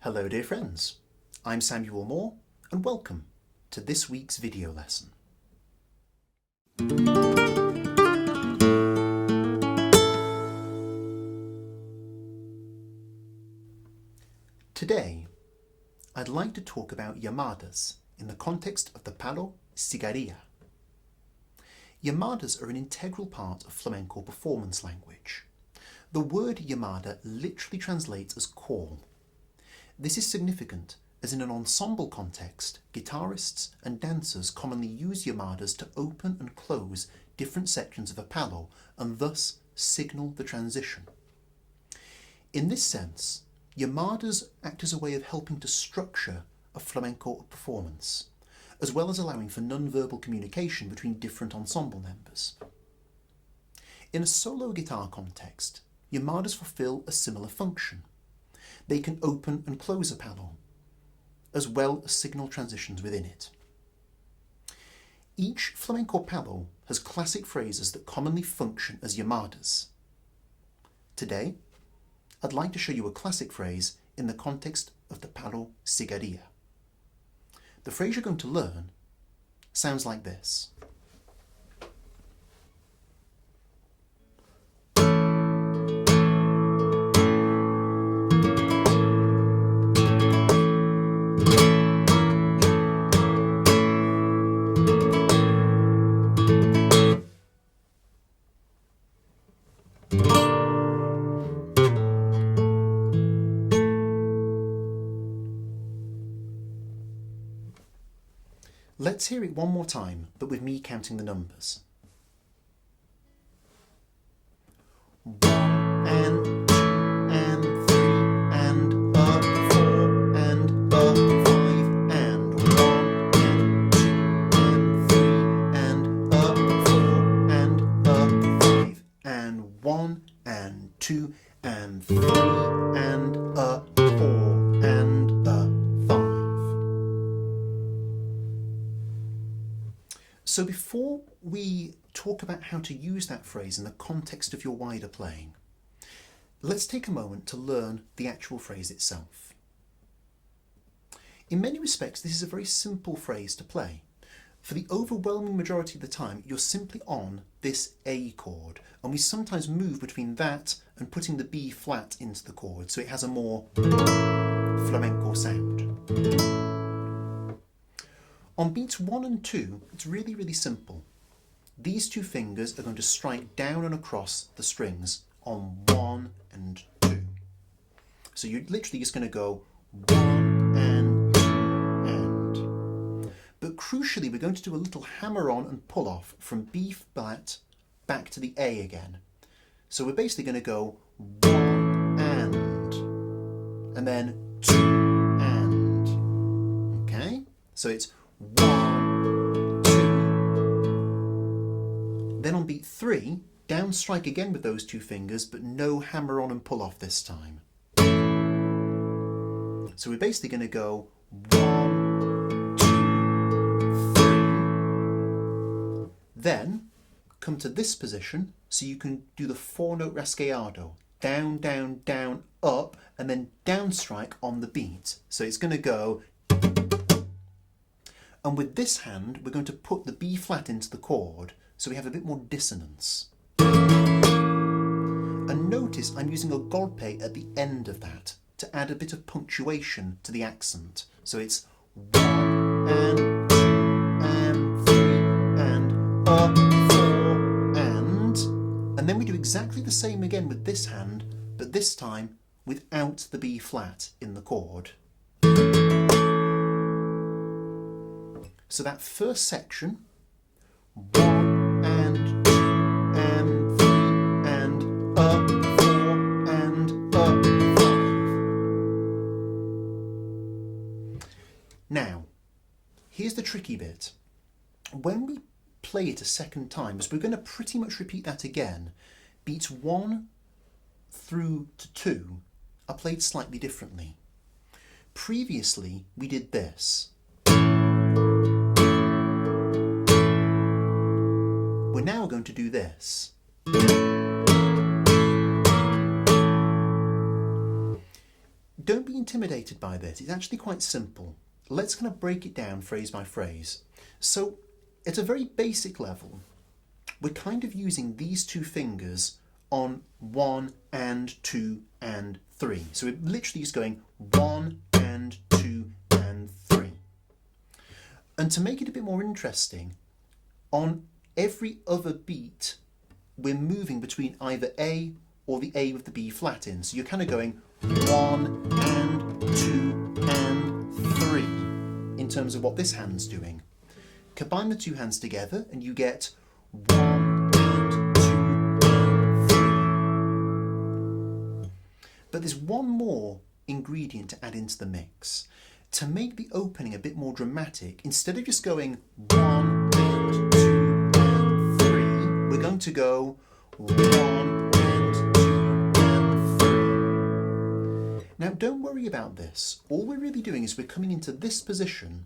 Hello dear friends, I'm Samuel Moore and welcome to this week's video lesson. Today, I'd like to talk about llamadas in the context of the palo Siguiriya. Llamadas are an integral part of flamenco performance language. The word llamada literally translates as call. This is significant as in an ensemble context, guitarists and dancers commonly use llamadas to open and close different sections of a palo and thus signal the transition. In this sense, llamadas act as a way of helping to structure a flamenco performance, as well as allowing for non-verbal communication between different ensemble members. In a solo guitar context, llamadas fulfill a similar function. They can open and close a palo, as well as signal transitions within it. Each flamenco palo has classic phrases that commonly function as llamadas. Today, I'd like to show you a classic phrase in the context of the palo Siguiriya. The phrase you're going to learn sounds like this. Let's hear it one more time, but with me counting the numbers. 1 and 2 and 3 and up 4 and up 5 and 1 and 2 and 3 and up 4 and up 5 and 1 and 2 and 3 and up 4 and up 5. So before we talk about how to use that phrase in the context of your wider playing, let's take a moment to learn the actual phrase itself. In many respects, this is a very simple phrase to play. For the overwhelming majority of the time, you're simply on this A chord, and we sometimes move between that and putting the B flat into the chord, so it has a more flamenco sound. On beats 1 and 2, it's really simple. These two fingers are going to strike down and across the strings on 1 and 2. So you're literally just going to go 1 and 2 and. But crucially, we're going to do a little hammer on and pull off from B flat back to the A again. So we're basically going to go 1 and then 2 and. Okay? So it's 1, 2. Then on beat 3, down strike again with those two fingers, but no hammer on and pull off this time. So we're basically going to go 1, 2, 3. Then come to this position, so you can do the 4-note rasgueado. Down, down, down, up, and then down strike on the beat. So it's going to go. And with this hand, we're going to put the B flat into the chord, so we have a bit more dissonance. And notice I'm using a golpe at the end of that to add a bit of punctuation to the accent. So it's 1 and 2 and 3 and up 4 and then we do exactly the same again with this hand, but this time without the B flat in the chord. So that first section, 1 and 2 and 3 and up 4 and up 5. Now, here's the tricky bit. When we play it a second time, so we're going to pretty much repeat that again, beats 1 through to 2 are played slightly differently. Previously, we did this. We're now going to do this. don't be intimidated by this. It's actually quite simple. Let's kind of break it down phrase by phrase. So at a very basic level, we're kind of using these two fingers on 1 and 2 and 3. So we're literally just going 1 and 2 and 3. And to make it a bit more interesting, on every other beat, we're moving between either A or the A with the B flat in. So you're kind of going 1 and 2 and 3 in terms of what this hand's doing. Combine the two hands together and you get 1 and 2 and 3. But there's one more ingredient to add into the mix. To make the opening a bit more dramatic, instead of just going 1 and 2 and 3, we're going to go 1 and 2 and 3. Now don't worry about this. All we're really doing is we're coming into this position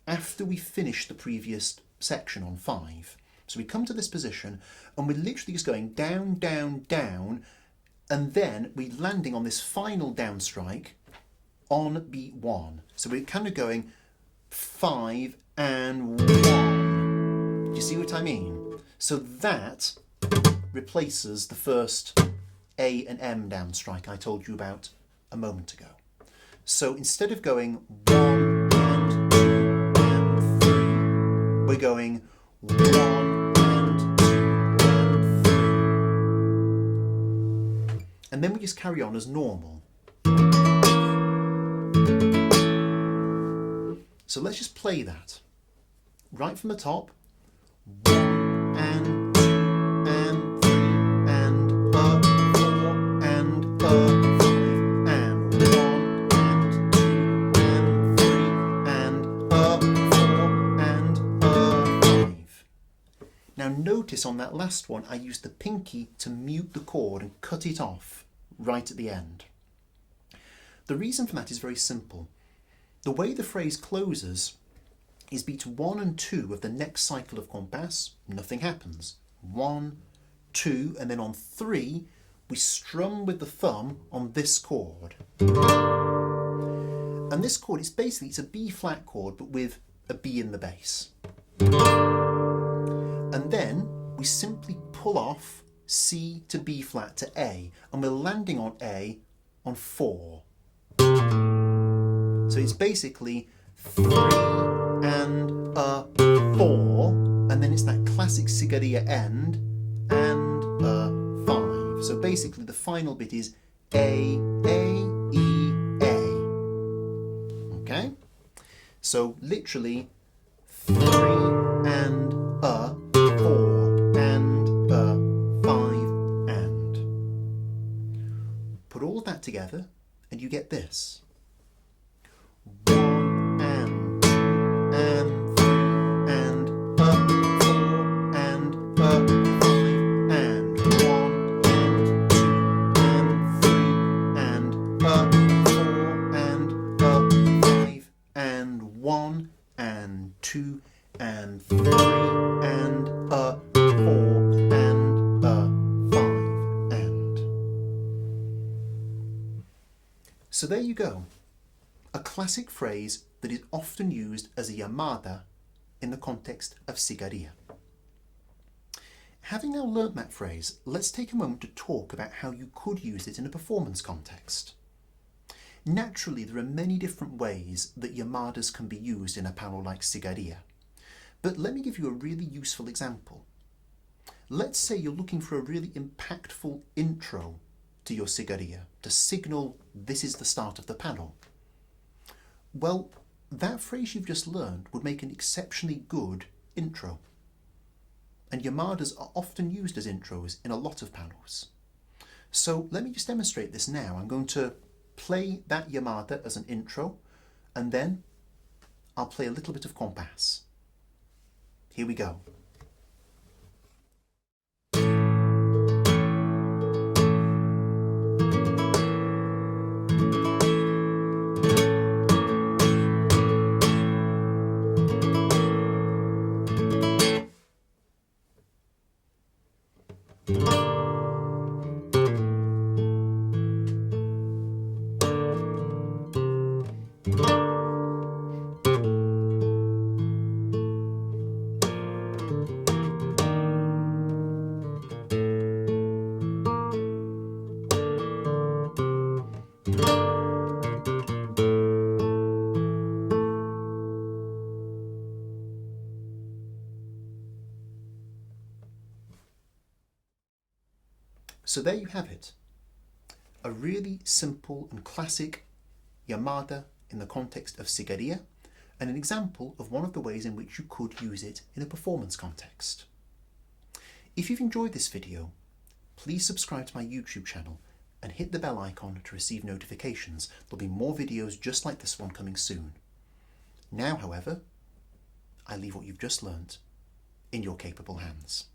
after we finish the previous section on 5. So we come to this position and we're literally just going down, down, down, and then we're landing on this final down strike on beat 1. So we're kind of going 5 and 1. Do you see what I mean? So that replaces the first A and M down strike I told you about a moment ago. So instead of going 1 and 2 and 3, we're going 1 and 2 and 3. And then we just carry on as normal. So let's just play that. Right from the top. 1 and 2 and 3 and 4 and 5 and 1 and 2 and 3 and 4 and 5. Now notice on that last one I used the pinky to mute the chord and cut it off right at the end. The reason for that is very simple. The way the phrase closes is beats 1 and 2 of the next cycle of compass, nothing happens. 1, 2, and then on 3, we strum with the thumb on this chord. And this chord is basically, it's a B flat chord, but with a B in the bass. And then we simply pull off C to B flat to A, and we're landing on A on 4. So it's basically 3 and a 4, and then it's that classic Siguiriya end and a 5. So basically the final bit is A, E, A. Okay? So literally 3 and a 4 and a 5 and. Put all of that together and you get this. 1 and 2 and 3 and a 4 and a 5 and 1 and 2 and 3 and a 4 and a 5 and 1 and 2 and 3 and a 4 and a 5 and. So there you go. A classic phrase that is often used as a llamada in the context of Sigiriya. Having now learnt that phrase, let's take a moment to talk about how you could use it in a performance context. Naturally, there are many different ways that llamadas can be used in a palo like Siguiriya, but let me give you a really useful example. Let's say you're looking for a really impactful intro to your Siguiriya to signal this is the start of the palo. Well, that phrase you've just learned would make an exceptionally good intro. And llamadas are often used as intros in a lot of palos. So let me just demonstrate this now. I'm going to play that llamada as an intro, and then I'll play a little bit of compass. Here we go. Now, there you have it. A really simple and classic llamada in the context of Siguiriya, and an example of one of the ways in which you could use it in a performance context. If you've enjoyed this video, please subscribe to my YouTube channel and hit the bell icon to receive notifications. There'll be more videos just like this one coming soon. Now, however, I leave what you've just learnt in your capable hands.